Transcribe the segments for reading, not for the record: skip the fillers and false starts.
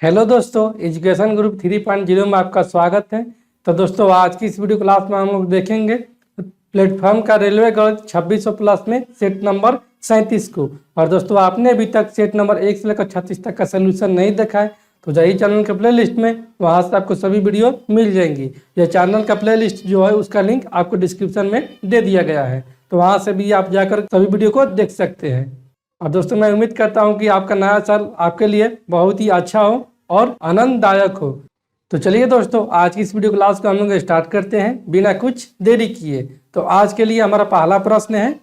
Hello दोस्तों, education group 3.0 में आपका स्वागत है। तो दोस्तों, आज की इस वीडियो क्लास में हम लोग देखेंगे प्लेटफॉर्म का रेलवे गणित 2600 प्लस में सेट नंबर 37 को। और दोस्तों, आपने अभी तक सेट नंबर 1 से लेकर 36 तक का सोल्यूशन नहीं देखा है तो जाइए चैनल के प्ले लिस्ट में, वहाँ से आपको सभी वीडियो मिल जाएंगी। यह चैनल का प्ले लिस्ट जो है उसका लिंक आपको डिस्क्रिप्शन में दे दिया गया है, तो वहाँ से भी आप जाकर सभी वीडियो को देख सकते हैं। और दोस्तों, मैं उम्मीद करता हूँ कि आपका नया साल आपके लिए बहुत ही अच्छा हो और आनंददायक हो। तो चलिए दोस्तों, आज की इस वीडियो क्लास को हम लोग स्टार्ट करते हैं बिना कुछ देरी किए। तो आज के लिए हमारा पहला प्रश्न है,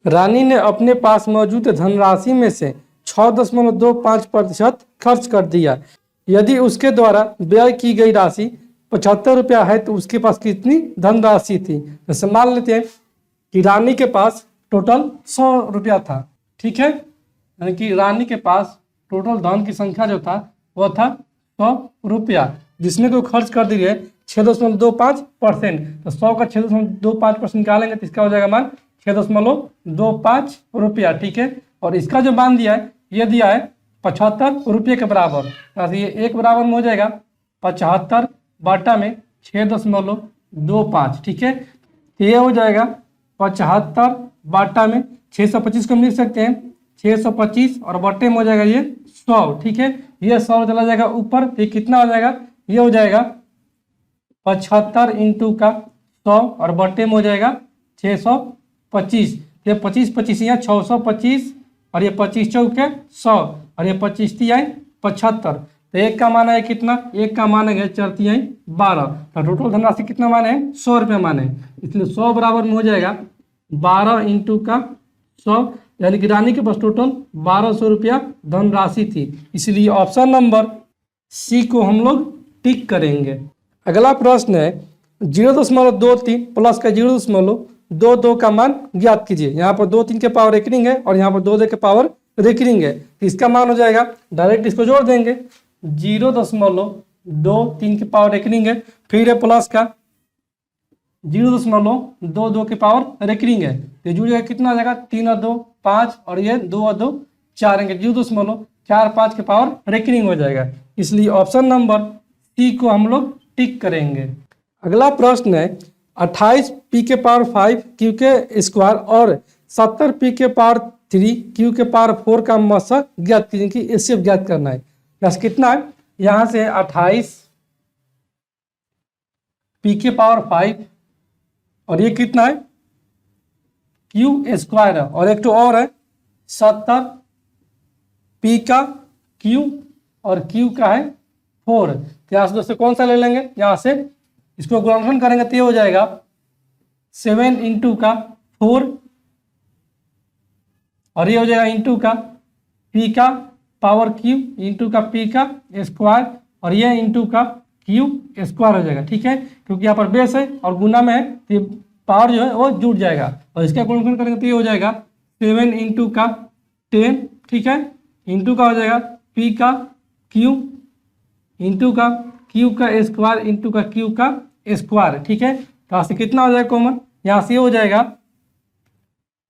रानी ने अपने पास मौजूद धनराशि में से 6.25% खर्च कर दिया। यदि उसके द्वारा व्यय की गई राशि 75 रुपया है तो उसके पास कितनी धनराशि थी। जैसे मान लेते हैं कि रानी के पास टोटल 100 रुपया था, ठीक है, यानी कि रानी के पास टोटल धन की संख्या जो था वो था 100 रुपया, जिसमें कोई खर्च कर दी है 6.25%। तो 100 का 6.25% निकालेंगे तो इसका हो जाएगा मान 6.25 रुपया, ठीक है। और इसका जो मान दिया है ये दिया है 75 रुपये के बराबर, तो ये एक बराबर में हो जाएगा 75 बाटा में 6.25, ठीक है। तो ये हो जाएगा 75 बाटा में 625 को हम लिख सकते हैं 625 और बटे में हो जाएगा ये 100, ठीक है। ये 100 चला जाएगा ऊपर, तो ये कितना हो जाएगा, ये हो जाएगा 75 इंटू का 100 और बटे में हो जाएगा 625। ये 25 यहाँ 625 और ये 25 चौके 100 और ये 25 तिहाई 75। तो एक का मान है कितना, एक का मान है 4 तिहाई 12। तो टोटल धनराशि कितना मान है 100 रुपये मान है, इसलिए 100 बराबर में हो जाएगा 12 इंटू का 100, यानी कि रानी के पास टोटल 1200 रुपया धनराशि थी। इसलिए ऑप्शन नंबर सी को हम लोग टिक करेंगे। अगला प्रश्न है 0.23 प्लस का 0.22 का मान ज्ञात कीजिए। यहाँ पर 2 3 के पावर रेकरिंग है और यहाँ पर 2 के पावर रेकरिंग है, तो इसका मान हो जाएगा, डायरेक्ट इसको जोड़ देंगे। 0.23 के पावर रेकरिंग है, फिर है प्लस का 0.22 के पावर रेकरिंग है, तो जुड़ जाएगा कितना आ जाएगा 3 और 2 5 और ये 2 और 2 4 है, 0.45 के पावर रेकरिंग हो जाएगा। इसलिए ऑप्शन नंबर सी को हम लोग टिक करेंगे। अगला प्रश्न है 28 पी के पावर 5 क्यू के स्क्वायर और 70 पी के पावर 3 क्यू के पावर 4 का मशक ज्ञात कीजिए कि एचसीएफ ज्ञात करना है। बस कितना है, यहाँ से 28 पी के पावर 5 और ये कितना है क्यू स्क्वायर है, और एक तो और है 70 पी का क्यू और क्यू का है 4। तो यहाँ से दोस्तों कौन सा ले लेंगे, यहाँ से इसको गुणनखंड करेंगे तो ये हो जाएगा 7 इंटू का 4 और ये हो जाएगा इंटू का पी का पावर क्यू इंटू का पी का स्क्वायर और ये इंटू का क्यू स्क्वायर हो जाएगा, ठीक है। क्योंकि यहाँ पर बेस है और गुना में है तो पावर जो है वो जुड़ जाएगा, और इसका गुणनखंड करेंगे तो ये हो जाएगा 7 इंटू का 10, ठीक है, इंटू का हो जाएगा पी का क्यू इंटू का क्यू का स्क्वायर इंटू का क्यू का स्क्वायर, ठीक है। तो यहाँ से कितना हो जाएगा कॉमन, यहाँ से हो जाएगा,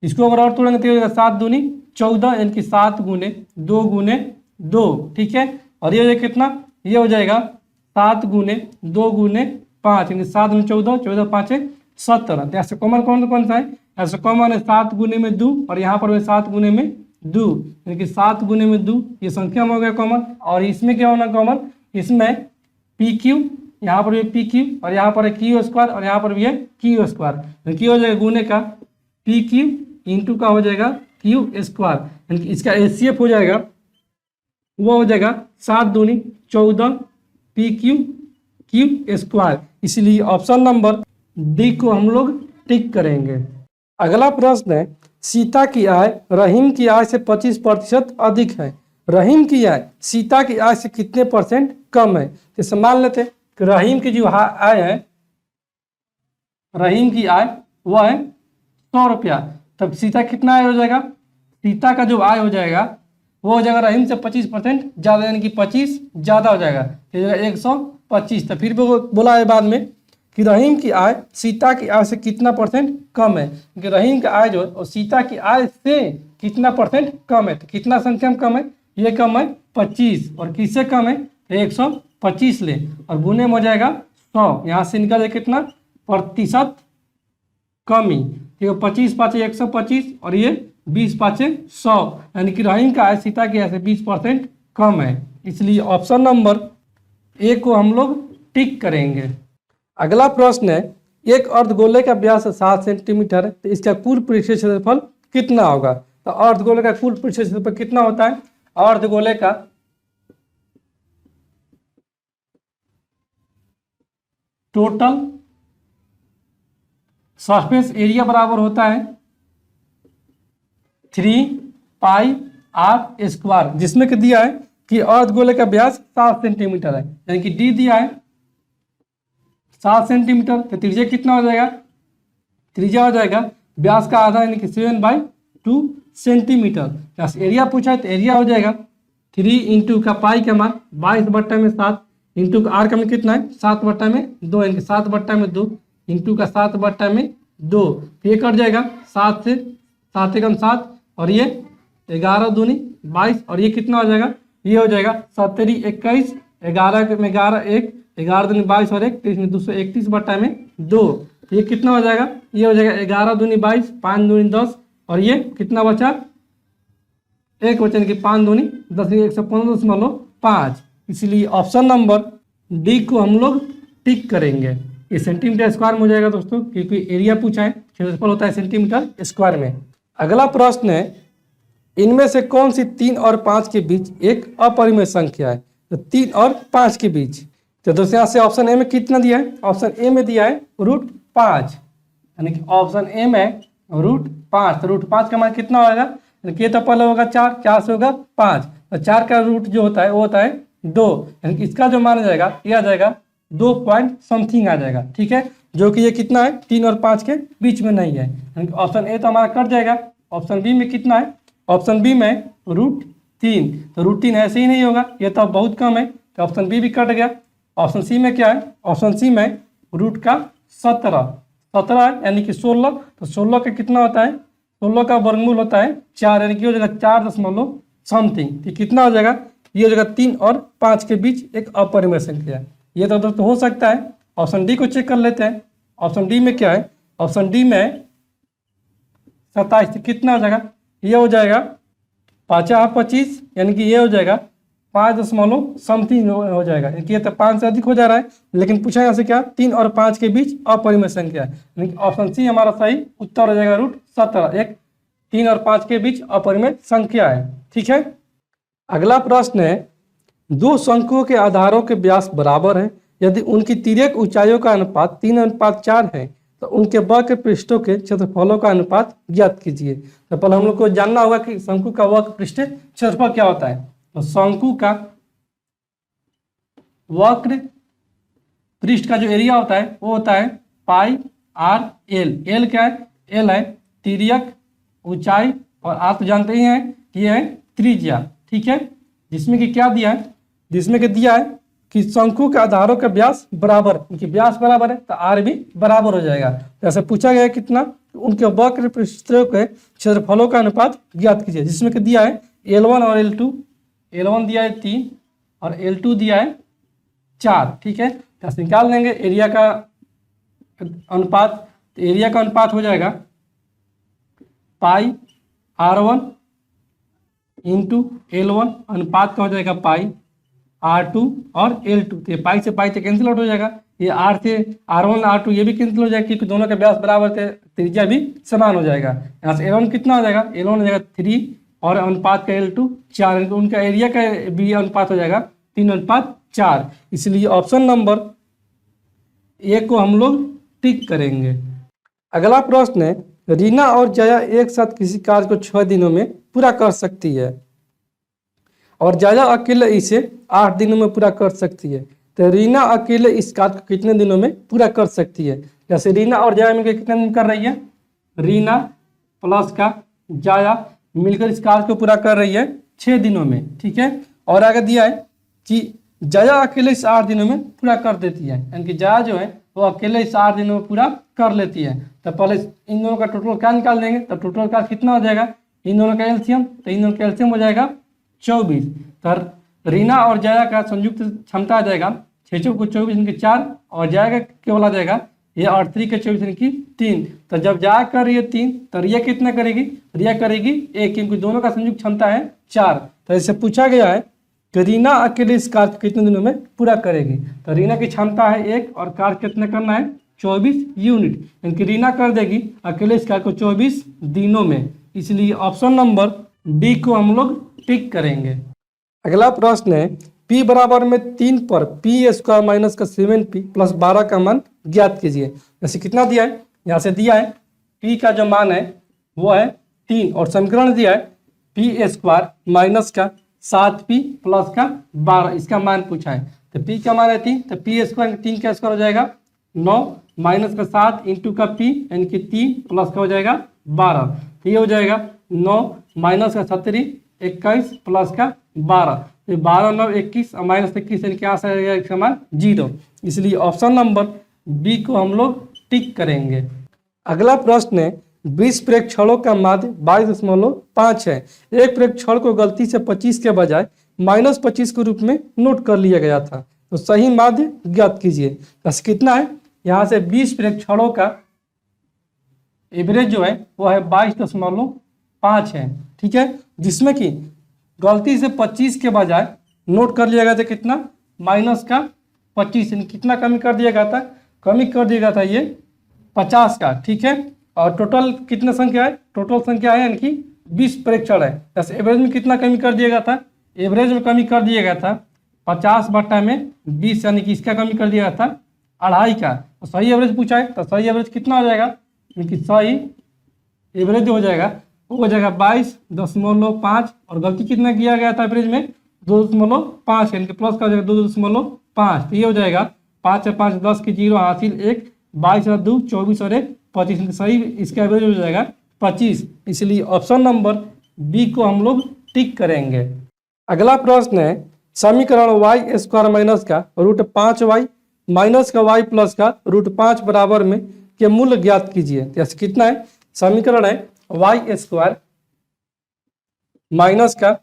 इसको अगर और तोड़ेंगे तो हो जाएगा 7 दूनी 14, यानी कि 7 गुने 2 गुने 2, ठीक है। और ये कितना, ये हो जाएगा 7 गुने 2 गुने 5, यानी 7 गुने 14, 14 5 17। तो ऐसे कॉमन कौन सा है, ऐसे कॉमन है 7 गुने में 2 और यहाँ पर 7 गुने में 2, यानी कि 7 गुने में 2 ये संख्या में हो गया कॉमन। और इसमें क्या होना कॉमन, इसमें पी क्यू, यहाँ पर भी पी क्यू और यहाँ पर है क्यू स्क्वायर और यहाँ पर भी है क्यू स्क्वायर, तो क्यू हो जाएगा गुने का पी क्यू इंटू का हो जाएगा क्यू स्क्वायर, यानी कि इसका एचसीएफ हो जाएगा, वो हो जाएगा 7 दूनी 14 पी क्यू क्यू स्क्वायर। इसलिए ऑप्शन नंबर डी को हम लोग टिक करेंगे। अगला प्रश्न है सीता की आय रहीम की आय से 25% अधिक है। रहीम की आय सीता की आय से कितने परसेंट कम है। जैसे मान लेते कि रहीम की जो आय है, रहीम की आय वो है 100 रुपया, तब सीता कितना आय हो जाएगा, सीता का जो आय हो जाएगा वो हो जाएगा रहीम से 25% ज़्यादा, यानी कि 25 ज़्यादा हो जाएगा, तो 125। तो फिर बोला है बाद में कि रहीम की आय सीता की आय से कितना परसेंट कम है, क्योंकि रहीम की आय जो है और सीता की आय से कितना परसेंट कम है, तो कितना संख्या में कम है, ये कम है 25, और किससे कम है, तो 125 ले और गुने में हो जाएगा 100, यहाँ से निकल जाएगा कितना प्रतिशत कमी। ठीक है, 25 पाँचे 125 और ये 20 पाँचे 100, यानी कि रहीम का सीता के यहाँ से 20% कम है, इसलिए ऑप्शन नंबर ए को हम लोग टिक करेंगे। अगला प्रश्न है, एक अर्धगोले का व्यास 7 सेंटीमीटर है, तो इसका कुल पृष्ठीय क्षेत्रफल कितना होगा। तो अर्धगोले का कुल पृष्ठीय क्षेत्रफल कितना होता है, अर्धगोले का टोटल सरफेस एरिया बराबर होता है 3πr², जिसमें कि दिया है कि अर्धगोले का व्यास 7 सेंटीमीटर है, यानी कि डी दिया है 7 सेंटीमीटर, तो त्रिज्या कितना हो जाएगा, त्रिज्या हो जाएगा व्यास का आधा यानी कि 7/2 सेंटीमीटर। एरिया पूछा है तो एरिया हो जाएगा 3 इंटू का पाई का मान 22/7 इंटू का आर का मान कितना है 7/2, यानी कि 7/2 इंटू का 7/2, ये कट जाएगा 7 से 7 एकम 7 और ये 11 दूनी 22 और ये कितना हो जाएगा, ये हो जाएगा 7 21, 11 में 11 1, 11 दूनी 22 और 1 231/2, ये कितना हो जाएगा, ये हो जाएगा 11 दूनी 22, 5 दूनी 10 और ये कितना बचा, एक बचन की 5 दूनी 10, 115.5, इसलिए ऑप्शन नंबर डी को हम लोग टिक करेंगे। ये सेंटीमीटर स्क्वायर में हो जाएगा दोस्तों, क्योंकि एरिया पूछा है, क्षेत्रफल होता है सेंटीमीटर स्क्वायर में। अगला प्रश्न है, इनमें से कौन सी 3 और 5 के बीच एक अपरिमेय संख्या है। तो 3 और 5 के बीच, तो दोस्तों यहाँ से ऑप्शन ए में कितना दिया है, ऑप्शन ए में दिया है √5, यानी कि ऑप्शन ए में √5। तो √5 का मान कितना होगा, ये तो पहले होगा 4, 4 से होगा 5, तो 4 का रूट जो होता है वो होता है 2, यानी कि इसका जो मान आ जाएगा ये आ जाएगा 2 पॉइंट समथिंग आ जाएगा। ठीक है, जो कि ये कितना है 3 और 5 के बीच में नहीं है, यानी कि ऑप्शन ए तो हमारा कट जाएगा। ऑप्शन बी में कितना है, ऑप्शन बी में √3, तो √3 ऐसे ही नहीं होगा, ये तो बहुत कम है, तो ऑप्शन बी भी कट गया। ऑप्शन सी में क्या है, ऑप्शन सी में √17 यानी कि 16, तो 16 का कितना होता है, 16 का वर्गमूल होता है 4, यानी कि हो जाएगा 4 दशमलव समथिंग, तो कितना हो जाएगा, ये हो जाएगा 3 और 5 के बीच एक अपरिमेय संख्या। ये तो दोस्तों हो सकता है। ऑप्शन डी को चेक कर लेते हैं, ऑप्शन डी में क्या है, ऑप्शन डी में 27, कितना हो जाएगा, ये हो जाएगा 5 और 25, यानी कि ये हो जाएगा 5 दशमलव समथिंग हो जाएगा, यानी ये तो 5 से अधिक हो जा रहा है, लेकिन पूछा यहाँ से क्या 3 और 5 के बीच अपरिमेय संख्या है, यानी कि ऑप्शन सी हमारा सही उत्तर हो जाएगा √17, एक 3 और 5 के बीच अपरिमेय संख्या है। ठीक है, अगला प्रश्न है, दो शंकुओं के आधारों के व्यास बराबर है, यदि उनकी तिर्यक ऊंचाइयों का अनुपात 3:4 है तो उनके वक्र पृष्ठों के क्षेत्रफलों का अनुपात ज्ञात कीजिए। तो पहले हम लोग को जानना होगा कि शंकु का वक्र पृष्ठीय क्षेत्रफल क्या होता है। तो शंकु का वक्र पृष्ठ का जो एरिया होता है वो होता है πr/l। एल क्या है, एल है तिर्यक ऊंचाई और आप तो जानते ही हैं कि ये है त्रिज्या। ठीक है, जिसमें कि क्या दिया है, जिसमें कि दिया है कि शंकु के आधारों का व्यास बराबर, उनकी व्यास बराबर है तो आर भी बराबर हो जाएगा। तो ऐसे पूछा गया है कितना, उनके वक्र पृष्ठों के क्षेत्रफलों का अनुपात ज्ञात कीजिए, जिसमें कि दिया है L1 और L2। L1 दिया है 3 और L2 दिया है 4। ठीक है, तो निकाल लेंगे एरिया का अनुपात। तो एरिया का अनुपात हो जाएगा πr1 इंटू L1, अनुपात का हो जाएगा πr2 और L2। तो ये पाई से पाई से कैंसिल आउट हो जाएगा, ये R से R1 R2 ये भी कैंसिल हो जाएगा, क्योंकि दोनों के व्यास बराबर थे, त्रिज्या भी समान हो जाएगा। यहाँ से L1 कितना हो जाएगा, L1 हो जाएगा 3 और अनुपात का L2 4, उनका एरिया का भी अनुपात हो जाएगा 3:4। इसलिए ऑप्शन नंबर ए को हम लोग टिक करेंगे। अगला प्रश्न है, रीना और जया एक साथ किसी कार्य को 6 दिनों में पूरा कर सकती है और जया अकेले इसे 8 दिनों में पूरा कर सकती है। तो रीना अकेले इस कार्य को कितने दिनों में पूरा कर सकती है। जैसे रीना और जया मिलकर कितने दिन कर रही है, रीना प्लस का जया मिलकर इस कार्य को पूरा कर रही है 6 दिनों में। ठीक है, और आगे दिया है कि जया अकेले इस 8 दिनों में पूरा कर देती है, यानी कि जया जो है वो अकेले इस 8 दिनों में पूरा कर लेती है। तो पहले इन दोनों का टोटल क्या निकाल देंगे, तो टोटल का कितना हो जाएगा, इन दोनों का एलसीएम, तो इन दोनों का एलसीएम हो जाएगा 24। तो रीना और जया का संयुक्त क्षमता आ जाएगा 6 को 24 यानी कि 4 और जया का केवल आ जाएगा ये 3 के 24 यानी कि 3। तो जब जया कर रही है 3 तो रिया कितना करेगी, रिया करेगी 1, क्योंकि दोनों का संयुक्त क्षमता है 4। तो इससे पूछा गया है कि रीना अकेले इस कार्य कितने दिनों में पूरा करेगी। तो रीना की क्षमता है 1 और कार्य कितने करना है 24 यूनिट, यानी कि रीना कर देगी अकेले इस कार्य को 24 दिनों में। इसलिए ऑप्शन नंबर डी को हम लोग टिक करेंगे। अगला प्रश्न है p बराबर में 3 पर पी स्क्वायर माइनस का 7p प्लस 12 का मान ज्ञात कीजिए। जैसे कितना दिया है, यहाँ से दिया है p का जो मान है वो है 3 और समीकरण दिया है पी स्क्वायर माइनस का 7p प्लस का 12, इसका मान पूछा है। तो p का मान है 3, तो पी स्क्वायर 3 का स्क्वायर हो जाएगा 9 माइनस का 7 इंटू का p यानी कि 3 प्लस का हो जाएगा 12। तो ये हो जाएगा 9 माइनस का 37 21 प्लस का 12, तो 12 9 21 और माइनस 21 यानी क्या आएगा इसका मान 0। इसलिए ऑप्शन नंबर बी को हम लोग टिक करेंगे। अगला प्रश्न है 20 प्रेक्षणों का माध्य 22.5 है। एक प्रेक्षण को गलती से 25 के बजाय -25 के रूप में नोट कर लिया गया था, तो सही माध्य ज्ञात कीजिए। बस कितना है, यहाँ से 20 प्रेक्षणों का एवरेज जो है वो है 22.5 है, ठीक है, जिसमें कि गलती से 25 के बजाय नोट कर लिया गया था कितना -25, यानी कितना कमी कर दिया गया था, कमी कर दिया गया था ये 50 का, ठीक है। और टोटल कितने संख्या है, टोटल संख्या है यानी कि 20 प्रेक्षण है। जैसे एवरेज में कितना कमी कर दिया गया था, एवरेज में कमी कर दिया गया था 50/20 यानी कि इसका कमी कर दिया गया था 2.5 का। तो सही एवरेज पूछा है, तो सही एवरेज कितना हो जाएगा, यानी कि सही एवरेज जो हो जाएगा वो हो जाएगा 22.5 और गलती कितना किया गया था एवरेज में 2.5, यानी कि प्लस का हो जाएगा 2.5। तो ये हो जाएगा 5 से 5 10 की 0 हासिल 1, 22 और 2 24 और 1 25, सही इसका एवरेज हो जाएगा 25। इसलिए ऑप्शन नंबर बी को हम लोग टिक करेंगे। अगला प्रश्न है समीकरण y स्क्वायर माइनस का √5y माइनस का y प्लस का √5 बराबर में के मूल्य ज्ञात कीजिए। जैसे कितना है, समीकरण है y स्क्वायर माइनस का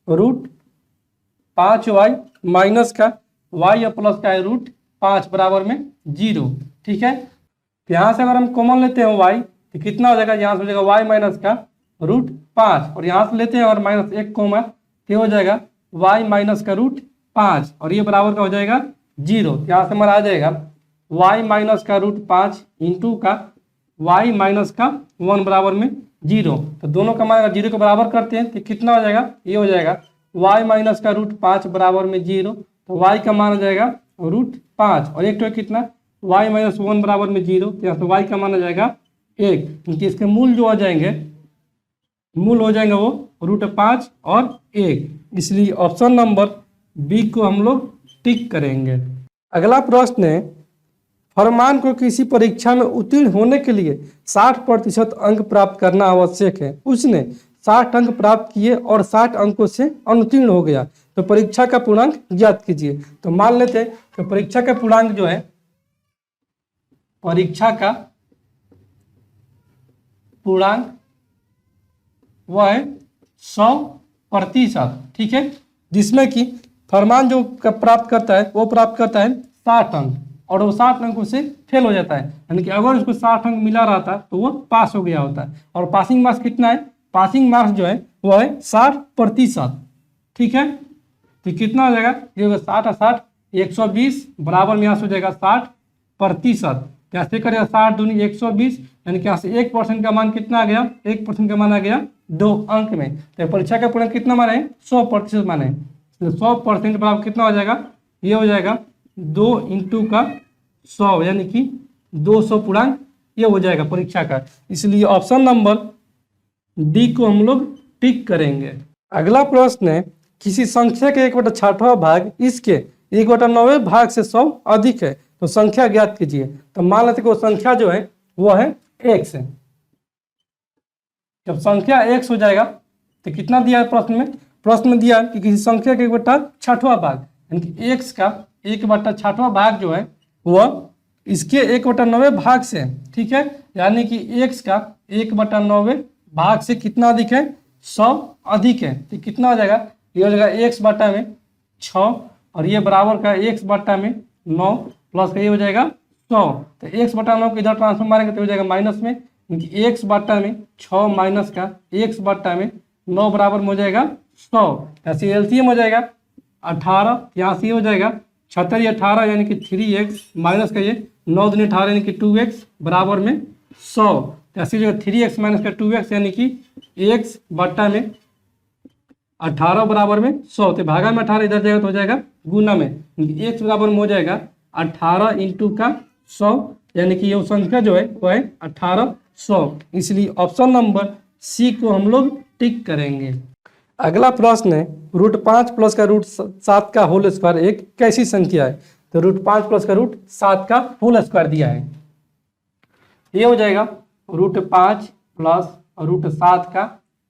√5y माइनस का y प्लस का है √5 बराबर में 0, ठीक है। तो यहाँ से अगर हम कॉमन लेते हैं y तो कितना हो जाएगा, यहाँ से हो जाएगा y माइनस का √5 और यहाँ से लेते हैं और -1 कॉमन तो हो जाएगा y माइनस का √5 और ये बराबर का हो जाएगा 0। यहाँ से हमारा आ जाएगा y माइनस का √5 इंटू का y माइनस का 1 बराबर में 0। तो दोनों का मान 0 के बराबर करते हैं तो कितना हो जाएगा, ये हो जाएगा y माइनस का √5 बराबर में 0। तो y का मान आ जाएगा √5 और एक तो कितना y माइनस 1 बराबर में 0, तो यहाँ से y का मान आ जाएगा 1, क्योंकि इसके मूल जो आ जाएंगे, मूल हो जाएंगे वो √5 और 1। इसलिए ऑप्शन नंबर बी को हम लोग टिक करेंगे। अगला प्रश्न है फरमान को किसी परीक्षा में उत्तीर्ण होने के लिए 60% अंक प्राप्त करना आवश्यक है। उसने 60 अंक प्राप्त किए और 60 अंकों से अनुत्तीर्ण हो गया, तो परीक्षा का पूर्णांक ज्ञात कीजिए। तो मान लेते हैं तो परीक्षा का पूर्णांक जो है, परीक्षा का पूर्णांक वह है 100%, ठीक है, जिसमें कि फरमान जो प्राप्त करता है वो प्राप्त करता है 60 अंक और वो 60 अंकों से फेल हो जाता है, यानी कि अगर उसको 60 अंक मिला रहा था तो वो पास हो गया होता है। और पासिंग मार्क्स कितना है, पासिंग मार्क्स जो है वो है 60%, ठीक है। तो कितना हो जाएगा, ये होगा 60 और 60 120 बराबर में यहाँ से हो जाएगा 60%। कैसे करेगा, 60 दूनी 120, यानी कि यहाँ से 1% का मान कितना आ गया, 1% का मान आ गया 2 अंक में। तो परीक्षा का पूर्णांक कितना मान है, 100% मान है। 100% बराबर कितना हो जाएगा, ये हो जाएगा 2 इंटू का 100 यानी कि 200 पूर्णांक ये हो जाएगा परीक्षा का। इसलिए ऑप्शन नंबर डी को हम लोग टिक करेंगे। अगला प्रश्न है किसी संख्या के 1/6वां भाग इसके 1/9वें भाग से 100 अधिक है, तो संख्या ज्ञात कीजिए। तो मान लेते कि वो संख्या जो है वो है x है। जब संख्या x हो जाएगा तो कितना दिया है प्रश्न में, प्रश्न में दिया कि किसी संख्या के 1/6वां भाग यानी कि x का 1/6वां भाग जो है वह इसके 1/9वें भाग से, ठीक है, यानी कि x का 1/9वें भाग से कितना अधिक है, 100 अधिक है। तो कितना हो जाएगा, ये हो जाएगा x बटा में 6 और ये बराबर का x बट्टा में 9 प्लस का ये हो जाएगा 100। तो x बट्टा 9 को इधर ट्रांसफर मारेंगे तो हो जाएगा माइनस में, क्योंकि x बट्टा में 6 माइनस का x बट्टा में 9 बराबर में हो जाएगा 100। ऐसे एलसीएम हो जाएगा 18, यहाँ से हो जाएगा 76 या 18 यानी कि 3x माइनस का ये 9 दूनी 18 यानी कि 2x बराबर में 100। ऐसी जगह 3x माइनस का 2x यानी कि x बट्टा में 18 बराबर में 100। तो भागा में 18 इधर जाएगा तो हो जाएगा गुना में, x बराबर में हो जाएगा 18 इंटू का 100 यानी कि ये संख्या जो है वो है 1800। इसलिए ऑप्शन नंबर सी को हम लोग टिक करेंगे। अगला प्रश्न है √5 प्लस का √7 का होल स्क्वायर एक कैसी संख्या है। तो √5 प्लस का √7 का होल स्क्वायर दिया है, ये हो जाएगा √5 प्लस √7 का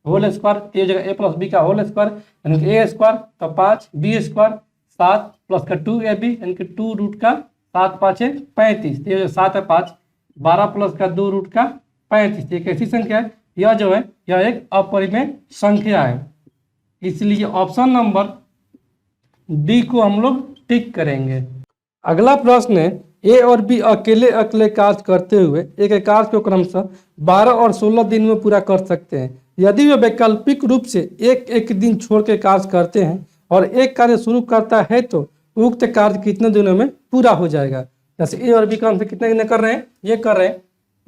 होल स्क्वायर, ये हो जाएगा a प्लस बी का होल स्क्वायर यानी कि a स्क्वायर तो 5 b स्क्वायर 7 प्लस का 2ab यानी कि 2 रूट का 7 5 है 35, ये 7 है 5 12 प्लस का 2 रूट का 35। ये कैसी संख्या है, यह जो है यह एक अपरिमेय संख्या है। इसलिए ऑप्शन नंबर डी को हम लोग टिक करेंगे। अगला प्रश्न है ए और बी अकेले अकेले कार्य करते हुए एक कार्य को क्रमशः 12 और 16 दिन में पूरा कर सकते हैं। यदि वे वैकल्पिक रूप से एक एक दिन छोड़ के कार्य करते हैं और एक कार्य शुरू करता है तो उक्त कार्य कितने दिनों में पूरा हो जाएगा। जैसे ए और बी क्रम से कितने दिन कर रहे हैं, ये कर रहे हैं,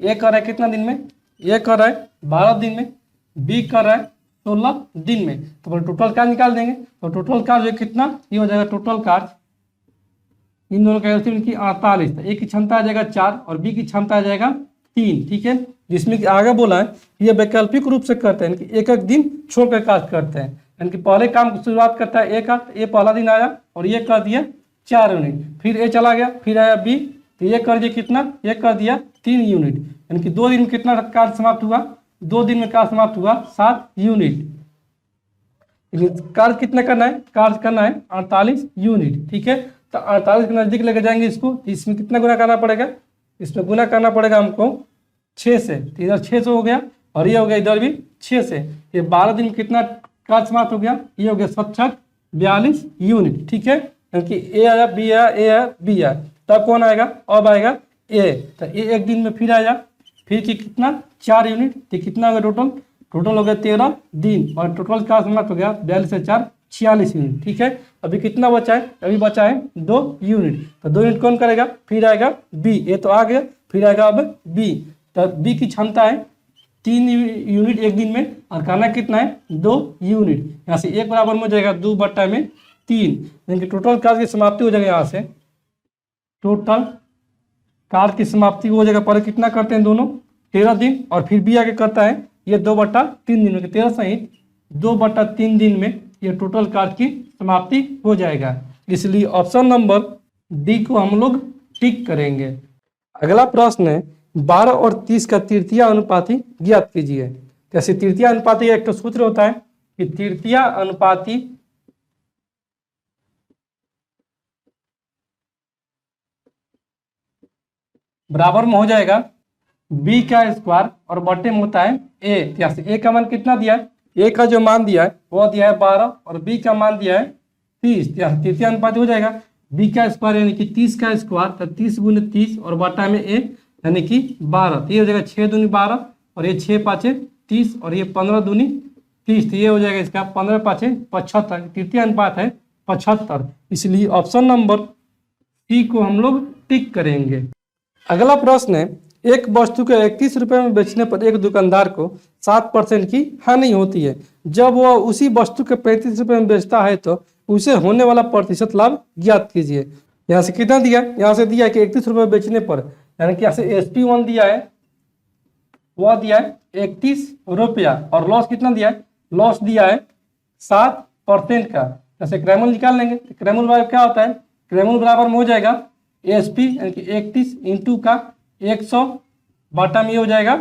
ए कर रहा है कितना दिन में, ये कर रहा है 12 दिन में, बी कर रहा है 16 दिन में। तो टोटल कार्य निकाल देंगे तो टोटल कार्य कितना, ये हो जाएगा टोटल कार्य इन दोनों का एलसीएम की 48। ए की क्षमता आ जाएगा 4 और बी की क्षमता आ जाएगा 3, ठीक है। जिसमें कि आगे बोला है ये वैकल्पिक रूप से करते हैं कि एक एक दिन छोड़कर कार्य करते हैं, यानी कि पहले काम की शुरुआत करता है ए का, ए पहला दिन आया और ये कर दिया 4 यूनिट, फिर ए चला गया, फिर आया बी तो ये कर दिया कितना, ये कर दिया 3 यूनिट, यानी कि 2 दिन में कितना कार्य समाप्त हुआ, 2 दिन में कार्य समाप्त हुआ 7 यूनिट। कार्य कितना करना है, कार्य करना है 48 यूनिट, ठीक है। तो 48 के नजदीक लेके जाएंगे इसको, इसमें कितना गुना करना पड़ेगा, इसमें गुना करना पड़ेगा हमको 6 से, तो इधर 600 हो गया और ये हो गया इधर भी 6 से। ये 12 दिन में कितना कार्य समाप्त हो गया, ये हो गया 42 यूनिट, ठीक है। क्योंकि ए आया बी आया ए आया बी आया, तब कौन आएगा, अब आएगा ए। तो ए एक दिन में फिर आया, फिर की कितना 4 यूनिट, तो कितना हो गया टोटल हो गया 13 दिन और टोटल कार्य समाप्त हो गया 42 से 4 46 यूनिट, ठीक है। अभी कितना बचा है, अभी बचा है 2 यूनिट, तो 2 यूनिट कौन करेगा, फिर आएगा बी, ये तो आ गया, फिर आएगा अब बी। तो बी की क्षमता है 3 यूनिट एक दिन में और करना कितना है 2 यूनिट, यहाँ से 1 बराबर में हो जाएगा 2 बट्टा में 3, यानी कि टोटल कार्य की समाप्ति हो जाएगा, यहाँ से टोटल कार्य की समाप्ति हो जाएगा। पहले कितना करते हैं दोनों 13 दिन और फिर बी आगे करता है ये 2 बट्टा 3 दिन में, 13 सहित 2 बट्टा 3 दिन में ये टोटल कार्य की समाप्ति हो जाएगा। इसलिए ऑप्शन नंबर डी को हम लोग टिक करेंगे। अगला प्रश्न है 12 और 30 का तृतीय अनुपाती ज्ञात कीजिए। जैसे तृतीय अनुपाती एक तो सूत्र होता है कि तृतीय अनुपाती बराबर में हो जाएगा बी का स्क्वायर और बटे में होता है ए। जैसे ए का मान कितना दिया है, ए का जो मान दिया है वो दिया है 12 और बी का मान दिया है 30, तृतीय अनुपात हो जाएगा बी का स्क्वायर यानी कि 30 का स्क्वायर, तो 30 गुने 30 और बटा में ए यानी कि 12, तो ये हो जाएगा 6 दूनी 12 और ये 6 पाँचे 30 और ये 15 दूनी 30, तो ये हो जाएगा इसका 15 पाँचे 75, तृतीय अनुपात है 75। इसलिए ऑप्शन नंबर सी को हम लोग टिक करेंगे। अगला प्रश्न है एक वस्तु के 31 रुपये में बेचने पर एक दुकानदार को 7% की हानि होती है, जब वह उसी वस्तु के 35 रुपये में बेचता है तो उसे होने वाला प्रतिशत लाभ ज्ञात कीजिए। यहाँ से कितना दिया, यहाँ से दिया है कि 31 रुपये बेचने पर, यानी कि यहाँ से SP1 दिया है, वह दिया है 31 रुपया और लॉस कितना दिया है, लॉस दिया है 7% का। जैसे क्रैमूल निकाल लेंगे तो क्रैमूल बराबर क्या होता है, क्रैमूल बराबर में हो जाएगा SP यानी कि 31 इंटू का 100 बटा में हो जाएगा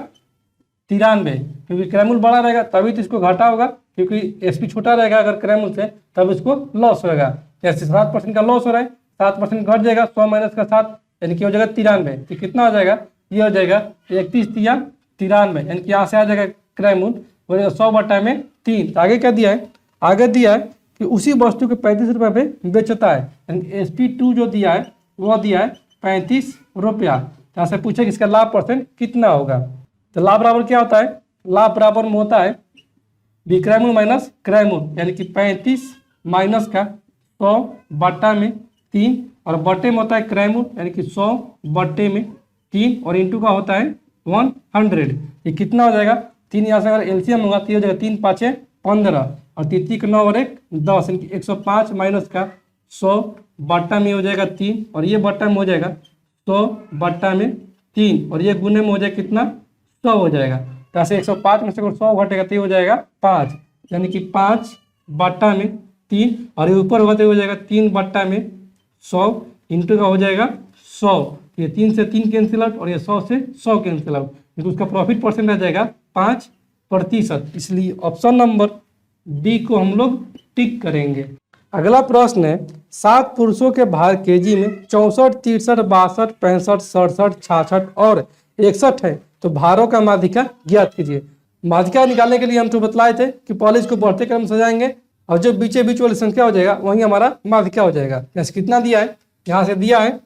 93, क्योंकि क्रैमूल बड़ा रहेगा तभी तो इसको घाटा होगा, क्योंकि SP छोटा रहेगा अगर क्रैमूल से तब इसको लॉस होगा। जैसे 7% का लॉस हो रहा है, 7% घट जाएगा, 100 माइनस का 7 यानी कि हो जाएगा 93, तो कितना हो जाएगा, ये हो जाएगा 31 या 93, यानी कि यहाँ से आ जाएगा क्रैमूल 100 बटा में 3। आगे क्या दिया है, आगे दिया है कि उसी वस्तु को 35 रुपये पे बेचता है, यानी SP2 जो दिया है वो दिया है 35 रुपया। यहाँ से पूछे कि इसका लाभ परसेंट कितना होगा। तो लाभ बराबर क्या होता है, लाभ बराबर में होता है विक्रय मूल्य माइनस क्रय मूल्य, यानी कि 35 माइनस का 100 बट्टा में 3 और बट्टे में होता है क्रय मूल्य, यानी कि 100 बट्टे में 3 और इंटू का होता है 100। ये कितना हो जाएगा, 3 यहाँ से अगर एलसीएम होगा तो ये हो जाएगा 3 5 15 और 33 का 9 और 1 10, यानी कि 105 माइनस का 100 बट्टा में हो जाएगा 3 और ये बट्टा में हो जाएगा 100 बट्टा में 3 और ये गुने में हो जाएगा कितना 100 हो जाएगा। तो ऐसे 105 में से अगर 100 घटेगा तो ये हो जाएगा 5, यानी कि 5 बट्टा में 3 और ये ऊपर होगा तो हो जाएगा 3 बट्टा में 100 इंटू का हो जाएगा 100। ये 3 से 3 कैंसिल आउट और ये 100 से 100 कैंसिल आउट, तो उसका प्रॉफिट परसेंट आ जाएगा 5%। इसलिए ऑप्शन नंबर डी को हम लोग टिक करेंगे। अगला प्रश्न है 7 पुरुषों के भार केजी में 64, 63, 62, 65, 67, 66 और 61 है, तो भारों का माध्यिका ज्ञात कीजिए। माध्यिका निकालने के लिए हम तो बतलाए थे कि पहले इसको बढ़ते क्रम में सजाएंगे और जो बीचे बीच वाली संख्या हो जाएगा वही हमारा माध्यिका हो जाएगा। जैसे कितना दिया है, यहाँ से दिया है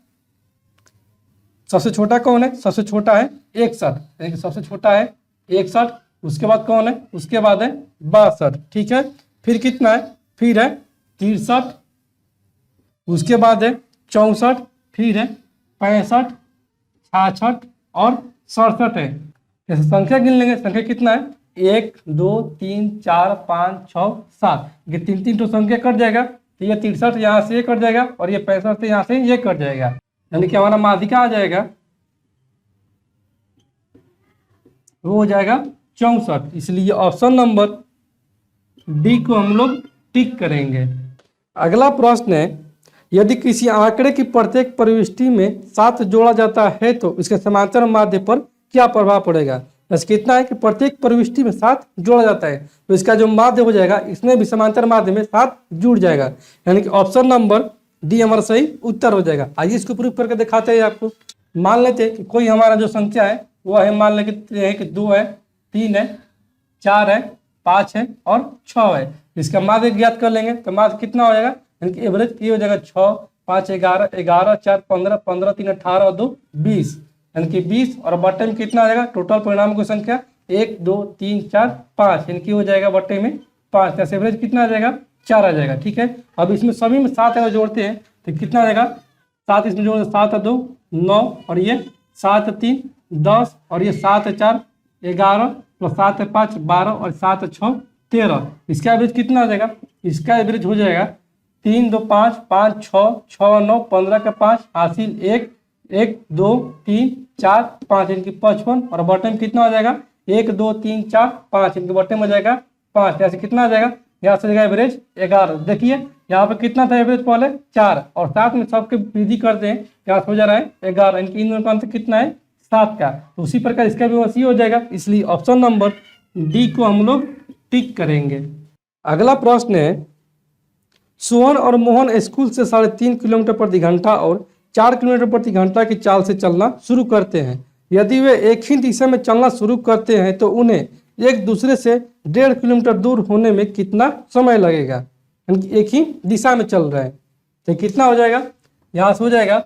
सबसे छोटा कौन है, सबसे छोटा है 61, यानी कि सबसे छोटा है 61, उसके बाद कौन है, उसके बाद है 62, ठीक है। फिर कितना है, फिर है 63, उसके बाद है 64, फिर है 65, 66 और 67 है। जैसे संख्या गिन लेंगे, संख्या कितना है 1 2 3 4 5 6 7, ये 3 तो संख्या कट जाएगा, तो ये 63 यहाँ से ये कट जाएगा और ये 65 से यहाँ से ये कट जाएगा, यानी कि हमारा माध्यिका आ जाएगा वो हो जाएगा 64। इसलिए ऑप्शन नंबर डी को हम लोग टिक करेंगे। अगला प्रश्न है यदि किसी आंकड़े की प्रत्येक प्रविष्टि में 7 जोड़ा जाता है तो इसके समांतर माध्य पर क्या प्रभाव पड़ेगा। बस कितना है कि प्रत्येक प्रविष्टि में 7 जोड़ा जाता है तो इसका जो माध्य हो जाएगा इसमें भी समांतर माध्य में 7 जुड़ जाएगा, यानी कि ऑप्शन नंबर डी हमारा सही उत्तर हो जाएगा। आइए इसको प्रूफ करके दिखाते हैं आपको। मान लेते हैं कि कोई हमारा जो संख्या है वो है, मान लेते हैं कि 2 है, 3 है, 4 है, 5 है और 6 है। इसका माध्य ज्ञात कर लेंगे तो माध्य कितना हो जाएगा, यानी कि एवरेज ये हो जाएगा 6 5 11 11 4 15 15 3 18 और 2 20, यानी कि 20 और बट्टे में कितना आ जाएगा, टोटल परिणाम की संख्या 1 2 3 4 5, यानी कि हो जाएगा बट्टे में 5, जैसे एवरेज कितना आ जाएगा 4 आ जाएगा, ठीक है। अब इसमें सभी में 7 अगर जोड़ते हैं तो कितना आ जाएगा, 7 इसमें जोड़ते 7 2 9 और ये 7 3 10 और ये 7 4 11 प्लस 7 5 12 और 7 6 13। इसका एवरेज कितना आ जाएगा, इसका एवरेज हो जाएगा 3 2 5 5 6 6 9 15 का 5 हासिल 1 1 2 3 4 5, यानी कि 55 और बॉटम में कितना हो जाएगा 1 2 3 4 5, इनके बॉटम में हो जाएगा 5, यहाँ से कितना आ जाएगा, यहाँ से जाएगा एवरेज 11। देखिए यहाँ पे कितना था एवरेज पहले 4 और साथ में सबके वृद्धि करते हैं, यहाँ से हो जा रहा है 11, इनकी इन दोनों का अंतर कितना है 7 का, तो उसी प्रकार इसका भी वैसे हो जाएगा। इसलिए ऑप्शन नंबर डी को हम लोग टिक करेंगे। अगला प्रश्न है सोहन और मोहन स्कूल से 3.5 किलोमीटर प्रति घंटा और 4 किलोमीटर प्रति घंटा की चाल से चलना शुरू करते हैं। यदि वे एक ही दिशा में चलना शुरू करते हैं तो उन्हें एक दूसरे से 1.5 किलोमीटर दूर होने में कितना समय लगेगा, यानी कि एक ही दिशा में चल रहे हैं तो कितना हो जाएगा, यहाँ से हो जाएगा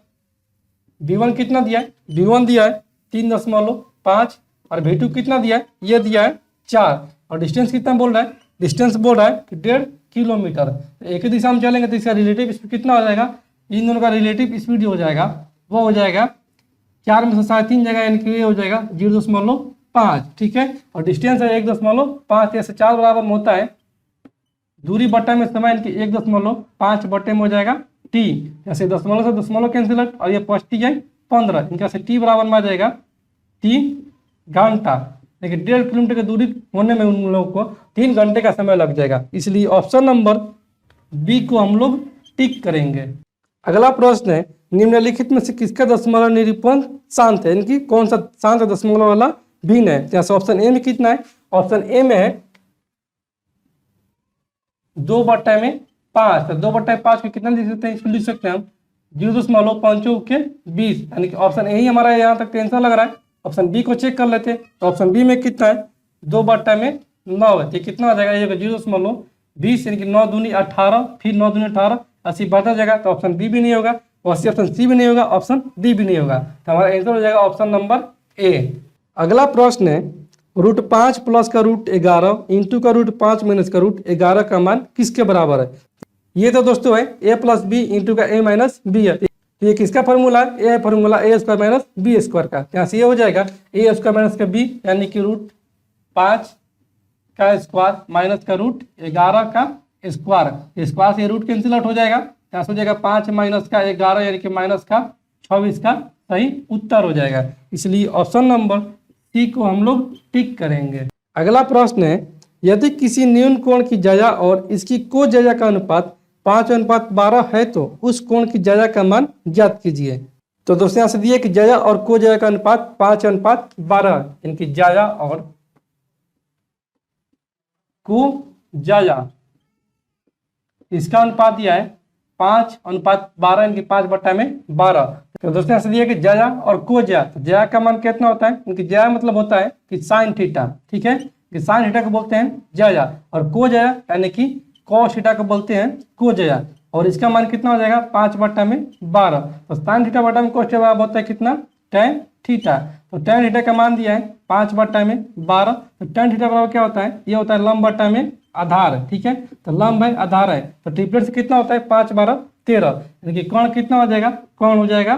V1 कितना दिया है, V1 दिया है 3.5 और V2 कितना दिया है, ये दिया है 4 और डिस्टेंस कितना बोल रहा है, डिस्टेंस बोल रहा है कि 1.5 किलोमीटर। तो एक ही दिशा में चलेंगे तो इसका रिलेटिव स्पीड कितना हो जाएगा, इन दोनों का रिलेटिव स्पीड हो जाएगा वो हो जाएगा 4 में से 3.5 जगह, यानी कि ये हो जाएगा 0.5, ठीक है। और डिस्टेंस है 1.5, ऐसे 4 बराबर में होता है दूरी बट्टा में समय, यानी कि 1.5 बट्टे में हो जाएगा टी, जैसे दशमलव से दशमलव कैंसिल और ये 5 टी है 15, इनका से टी बराबर में आ जाएगा 3 घंटा, लेकिन 1.5 किलोमीटर की दूरी होने में उन लोगों को 3 घंटे का समय लग जाएगा। इसलिए ऑप्शन नंबर बी को हम लोग टिक करेंगे। अगला प्रश्न है निम्नलिखित में से किसका दशमलव निरूपण शांत है, यानी कि कौन सा शांत दशमलव वाला भिन्न है। जैसे ऑप्शन ए में कितना है, ऑप्शन ए में है 2/5, तो 2/5 को कितना लिख सकते हैं, इसको लिख सकते हैं हम 0.5 यानी कि ऑप्शन ए ही हमारा यहाँ तक टेंशन लग रहा है। ऑप्शन बी को चेक कर लेते हैं, तो ऑप्शन बी में कितना है 2/9 है, तो कितना हो जाएगा, ये 20 यानी कि 9 दूनी 18, फिर 9 दूनी 18, 80 बढ़ता जाएगा तो ऑप्शन बी भी नहीं होगा, 80 ऑप्शन सी भी नहीं होगा, ऑप्शन डी भी नहीं होगा। तो हमारा आंसर हो जाएगा ऑप्शन नंबर ए। अगला प्रश्न है √5 प्लस का √11 इंटू का √5 माइनस का √11 का मान किसके बराबर है। ये तो दोस्तों है a प्लस बी इंटू का a माइनस बी है। ये किसका फॉर्मूला है, ये है फॉर्मूला ए स्क्वायर माइनस बी स्क्वायर का। यहाँ से ये हो जाएगा ए स्क्वायर माइनस का बी यानी कि √5 का स्क्वायर माइनस का √11 का स्क्वायर, स्क्वायर से रूट कैंसिल आउट हो जाएगा, यहाँ से हो जाएगा 5 माइनस का 11 यानी कि माइनस का 24 का सही उत्तर हो जाएगा। इसलिए ऑप्शन नंबर सी को हम लोग टिक करेंगे। अगला प्रश्न है यदि किसी न्यून कोण की जया और इसकी को जया का अनुपात 5:12 है तो उस कोण की जया का मान ज्ञात कीजिए। तो दोस्तों यहाँ से दिए कि जया और को जया का अनुपात 5:12, इनकी जया और को जया इसका अनुपात दिया है 5:12 यानी कि 5/12। तो दोस्तों यहाँ से दिया कि जया और को जया, तो जया का मान कितना होता है, क्योंकि जया मतलब होता है कि साइन थीटा, ठीक है, कि साइन थीटा को बोलते हैं जया, और को जया यानी कि कॉस थीटा को बोलते हैं को जया, और इसका मान कितना हो जाएगा 5/12। तो साइन थीटा बटा में कॉस थीटा बराबर होता है कितना, tan थीटा। तो tan थीटा का मान दिया है 5/12। तो tan थीटा बराबर क्या होता है, ये होता है लंब बटा में आधार, ठीक है, तो लंब है आधार है, तो ट्रिपलेट से कितना होता है 5/12, यानी कि कोण कितना हो जाएगा, कोण हो जाएगा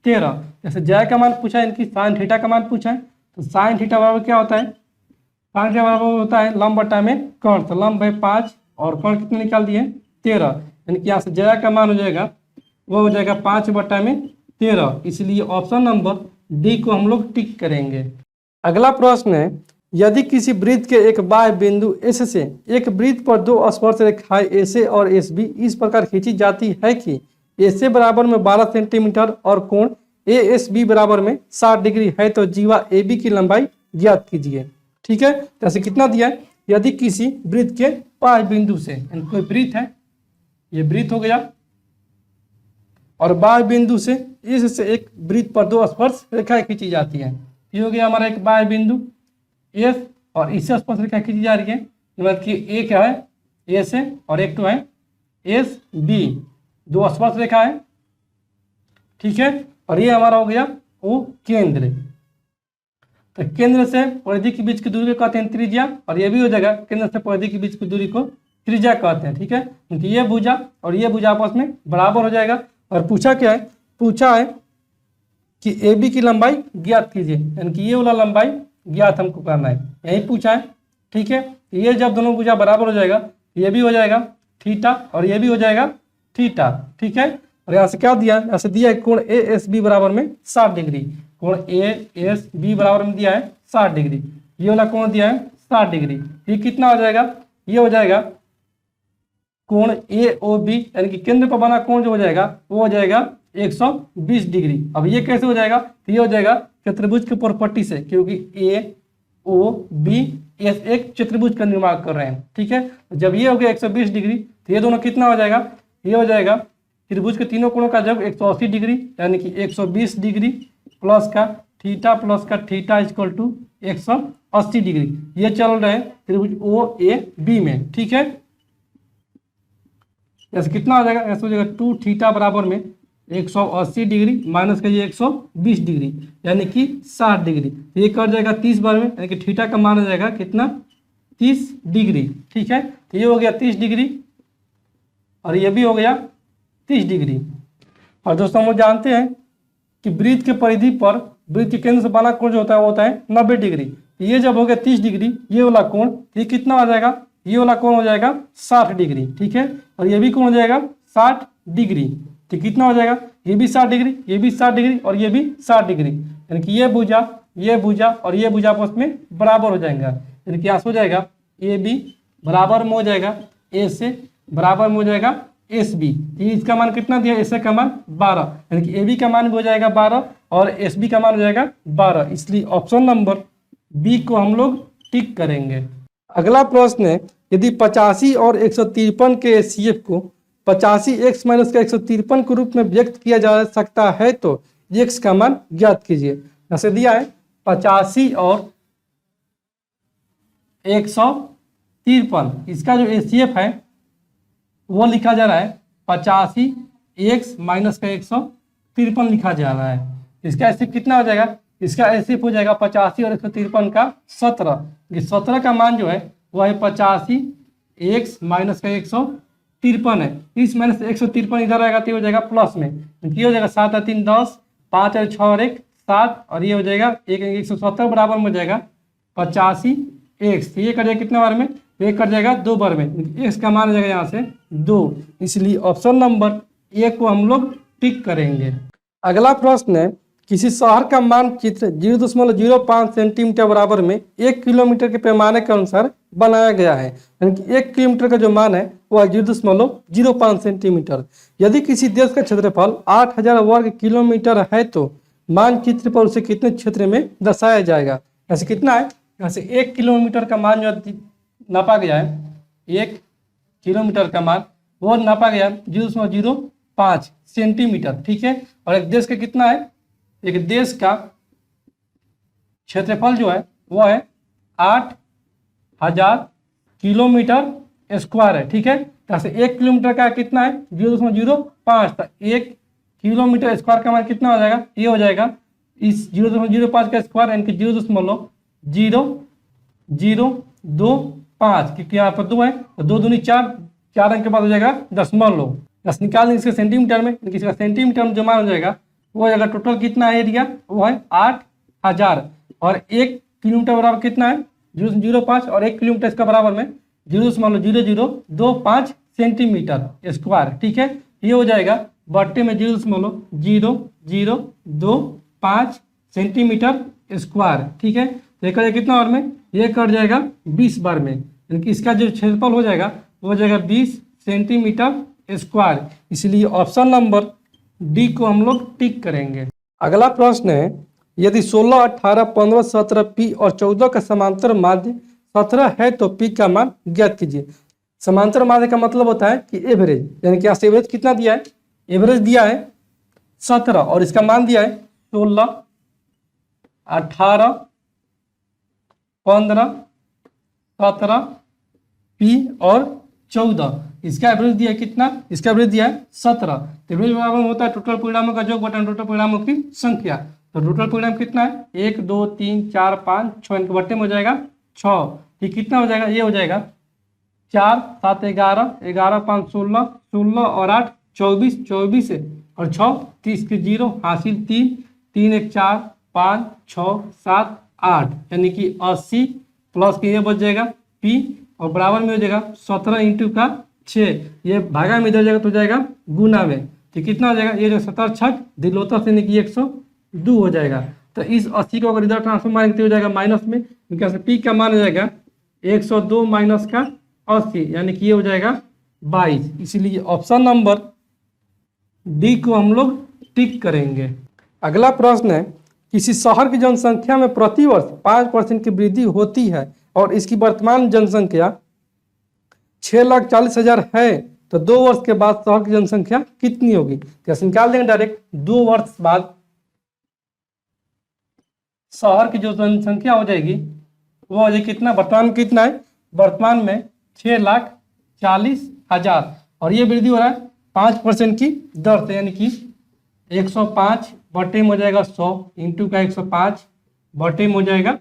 13। जैसे जय का मान पूछा है, इनकी साइन थीटा का मान पूछा है, तो साइन थीटा बराबर क्या होता है, साइन थीटा बराबर होता है लंब बटा में कोण, तो लंब है 5 और कोण कितने निकाल दिए 13, यानी कि यहाँ से जया का मान हो जाएगा वो हो जाएगा 5/13। इसलिए ऑप्शन नंबर डी को हम लोग टिक करेंगे। अगला प्रश्न है यदि किसी वृत्त के एक बाह्य बिंदु एस से एक वृत्त पर दो स्पर्श रेखाएं एस और एस बी इस प्रकार खींची जाती है कि एस बराबर में 12 सेंटीमीटर और कोण ए एस बी बराबर में 60 डिग्री है तो जीवा ए बी की लंबाई ज्ञात कीजिए। ठीक है, तो ऐसे कितना दिया है, यदि किसी वृत्त के बाह्य बिंदु से, कोई वृत्त है, ये वृत्त हो गया, और बाह्य बिंदु से इस से एक वृत्त पर दो स्पर्श रेखाएं खींची जाती है। ये हो गया हमारा एक बाह्य बिंदु एस और इससे स्पर्श रेखा खींची जा रही है, मतलब कि एक है एस है और एक तो है एस बी, दो स्पर्श रेखा है, ठीक है, और ये हमारा हो गया वो केंद्र। तो केंद्र से परिधि के बीच की दूरी को कहते हैं त्रिज्या, और ये भी हो जाएगा केंद्र से परिधि के बीच की दूरी को त्रिज्या कहते हैं। ठीक है, क्योंकि ये भुजा और ये भुजा आपस में बराबर हो जाएगा। और पूछा क्या है, पूछा है कि ए बी की लंबाई ज्ञात कीजिए, यानी कि ये वाला लंबाई ज्ञात हमको करना है, यही पूछा है। ठीक है, ये जब दोनों भुजा बराबर हो जाएगा, ये भी हो जाएगा थीटा और ये भी हो जाएगा थीटा। ठीक है, और यहाँ से क्या दिया, यहाँ से दिया है कोण ए एस बी बराबर में 60 डिग्री, कोण ए एस बी बराबर में दिया है 60 डिग्री, ये वाला कोण दिया है 60 डिग्री। ये कितना हो जाएगा, ये हो जाएगा कोण ए ओ बी, यानी कि केंद्र पर बना कोण जो हो जाएगा वो हो जाएगा 120 डिग्री। अब ये कैसे हो जाएगा, तो ये हो जाएगा चतुर्भुज की प्रॉपर्टी से, क्योंकि ए ओ बी एस एक चतुर्भुज का निर्माण कर रहे हैं। ठीक है, जब ये हो गया 120 डिग्री तो ये दोनों कितना हो जाएगा, ये हो जाएगा त्रिभुज के तीनों कोणों का जब 180 डिग्री, यानी कि 120 डिग्री प्लस का थीटा इक्वल टू 180 डिग्री, ये चल रहे हैं त्रिभुज ओ ए बी में। ठीक है, ऐसे कितना हो जाएगा, ऐसे हो जाएगा 2 थीटा बराबर में 180 डिग्री माइनस का ये 120 डिग्री, यानी कि 60 डिग्री। ये कट जाएगा 30 बार में, यानी कि थीटा का मान हो जाएगा कितना 30 डिग्री। ठीक है, तो ये हो गया 30 डिग्री और ये भी हो गया 30 डिग्री। और दोस्तों हम जानते हैं कि वृत्त के परिधि पर वृत्त के केंद्र से बना कोण जो होता है वो होता है 90 डिग्री। तो ये जब हो गया 30 डिग्री, ये वाला कोण, ये कितना हो जाएगा, ये वाला कोण हो जाएगा 60 डिग्री। ठीक है, और ये भी कोण हो जाएगा 60 डिग्री, तो कितना हो जाएगा, ये भी 60 डिग्री, ये भी 60 डिग्री और ये भी 60 डिग्री, यानी कि ये भुजा और ये भुजा आपस में बराबर हो जाएगा, यानी कि यहाँ हो जाएगा ए बी बराबर में हो जाएगा ए से बराबर में हो जाएगा एस बी। इसका मान कितना दिया, एस का मान 12, यानी कि ए बी का मान भी हो जाएगा 12 और एस बी का मान हो जाएगा 12। इसलिए ऑप्शन नंबर बी को हम लोग टिक करेंगे। अगला प्रश्न है यदि 85 और 153 के एचसीएफ को 85 x माइनस का 153 के रूप में व्यक्त किया जा सकता है तो x का मान ज्ञात कीजिए। जैसे दिया है 85 और 53, इसका जो HCF है वो लिखा जा रहा है 85 x माइनस का 153 लिखा जा रहा है। इसका HCF कितना हो जाएगा? इसका HCF हो जाएगा 85 और 153 का 17। ये 17 का मान जो है वो है 85 x माइनस का 153 है। इस माइनस 153 इधर आएगा तो हो जाएगा प्लस में, ये हो जाएगा 7 और 3 10, 5 और 6 और 1 7, और ये हो जाएगा 117 बराबर में हो जाएगा 85 x। ये कर जाएगा कितने बार में? ये कर जाएगा 2 बार में, x का मान हो जाएगा यहाँ से 2। इसलिए ऑप्शन नंबर ए को हम लोग टिक करेंगे। अगला प्रश्न है, किसी शहर का मानचित्र 0.05 सेंटीमीटर बराबर में 1 किलोमीटर के पैमाने के अनुसार बनाया गया है, यानी कि 1 किलोमीटर का जो मान है वह 0.05 सेंटीमीटर। यदि किसी देश का क्षेत्रफल 8000 वर्ग किलोमीटर है तो मानचित्र पर उसे कितने क्षेत्र में दर्शाया जाएगा? ऐसे कितना है? यहाँ से 1 किलोमीटर का मान जो नापा गया है, 1 किलोमीटर का मान वो नापा गया 0.05 सेंटीमीटर, ठीक है। और एक देश का कितना है? एक देश का क्षेत्रफल जो है वो है 8000 किलोमीटर स्क्वायर है, ठीक है। यहाँ से 1 किलोमीटर का कितना है? 0.05, तो 1 किलोमीटर स्क्वायर का मान कितना हो जाएगा? ये हो जाएगा इस 0.05 का स्क्वायर यानी कि 0.0025, क्योंकि यहाँ पर 2 है तो 2 दूनी 4, 4 अंक के बाद हो जाएगा दशमलव। 10 निकाल देंगे इसके सेंटीमीटर में, इसका सेंटीमीटर में जो मान हो जाएगा वो जाएगा टोटल कितना है एरिया? वो है 8000, और 1 किलोमीटर बराबर कितना है? 0.05, और 1 किलोमीटर इसका बराबर में 0.0025 सेंटीमीटर स्क्वायर, ठीक है। ये हो जाएगा बट्टे में 0.0025 सेंटीमीटर स्क्वायर, ठीक है। तो ये कर जाएगा कितना बार में? ये कट जाएगा 20 बार में, यानी कि इसका जो क्षेत्रफल हो जाएगा वो हो जाएगा 20 सेंटीमीटर स्क्वायर। इसलिए ऑप्शन नंबर डी को हम लोग टिक करेंगे। अगला प्रश्न है, यदि 16, 18, 15, 17 पी और 14 का समांतर माध्य 17 है तो पी का मान ज्ञात कीजिए। समांतर माध्य का मतलब होता है कि एवरेज, यानी कि यहाँ से एवरेज कितना दिया है? एवरेज दिया है 17 और इसका मान दिया है 16, 18, 15, 17 पी और 14। इसका एवरेज दिया है कितना? इसका एवरेज दिया है 17। तो एवरेज बराबर होता है टोटल परिणामों का योग बटा टोटल परिणामों की संख्या। तो टोटल परिणाम कितना है? 1 2 3 4 5 6, इनके बट्टे में हो जाएगा 6। ये कितना हो जाएगा? ये हो जाएगा 4 7 11, 11 5 16, 16 और 8 24, 24 और 6 30 के 0 हासिल 3, 3 1 4 5 6 7 8, यानी कि 80 प्लस के ये बच जाएगा पी और बराबर में हो जाएगा 17 इंटू का 6, ये भागा में इधर जाएगा तो जाएगा गुना में, तो कितना हो जाएगा? ये जो 17 छठ दिलोता से यानी कि 102 हो जाएगा। तो इस 80 को अगर इधर ट्रांसफर मारेंगे हो जाएगा माइनस में, क्योंकि यहाँ से पी का मान हो जाएगा 102 माइनस का 80, यानी कि ये हो जाएगा 22। इसलिए ऑप्शन नंबर डी को हम लोग टिक करेंगे। अगला प्रश्न है, किसी शहर की जनसंख्या में प्रतिवर्ष 5% की वृद्धि होती है और इसकी वर्तमान जनसंख्या 6,40,000 है तो 2 वर्ष के बाद शहर की जनसंख्या कितनी होगी? कैसे निकाल देंगे डायरेक्ट? 2 वर्ष बाद शहर की जो जनसंख्या हो जाएगी वो हो जाएगी कितना? वर्तमान में कितना है? वर्तमान में 6,40,000 और ये वृद्धि हो रहा है 5% की दर से, यानी कि 105 बटे में हो जाएगा 100 इंटू का 105 बटे में हो जाएगा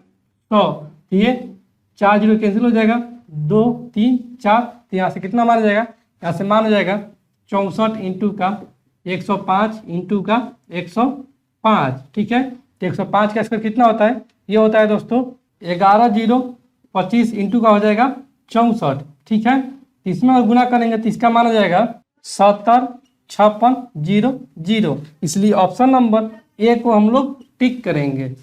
100। ये 4 0 कैंसिल हो जाएगा, 2 3 4, तो यहाँ से कितना मान हो जाएगा? यहाँ से मान हो जाएगा 64 इंटू का 105 इंटू का 105, ठीक है। तो 105 का स्क्वायर कितना होता है? ये होता है दोस्तों 11 0 25 इंटू का हो जाएगा 64, ठीक है। इसमें और गुना करेंगे तो इसका मान हो जाएगा 70 56 0 0। इसलिए ऑप्शन नंबर ए को हम लोग टिक करेंगे।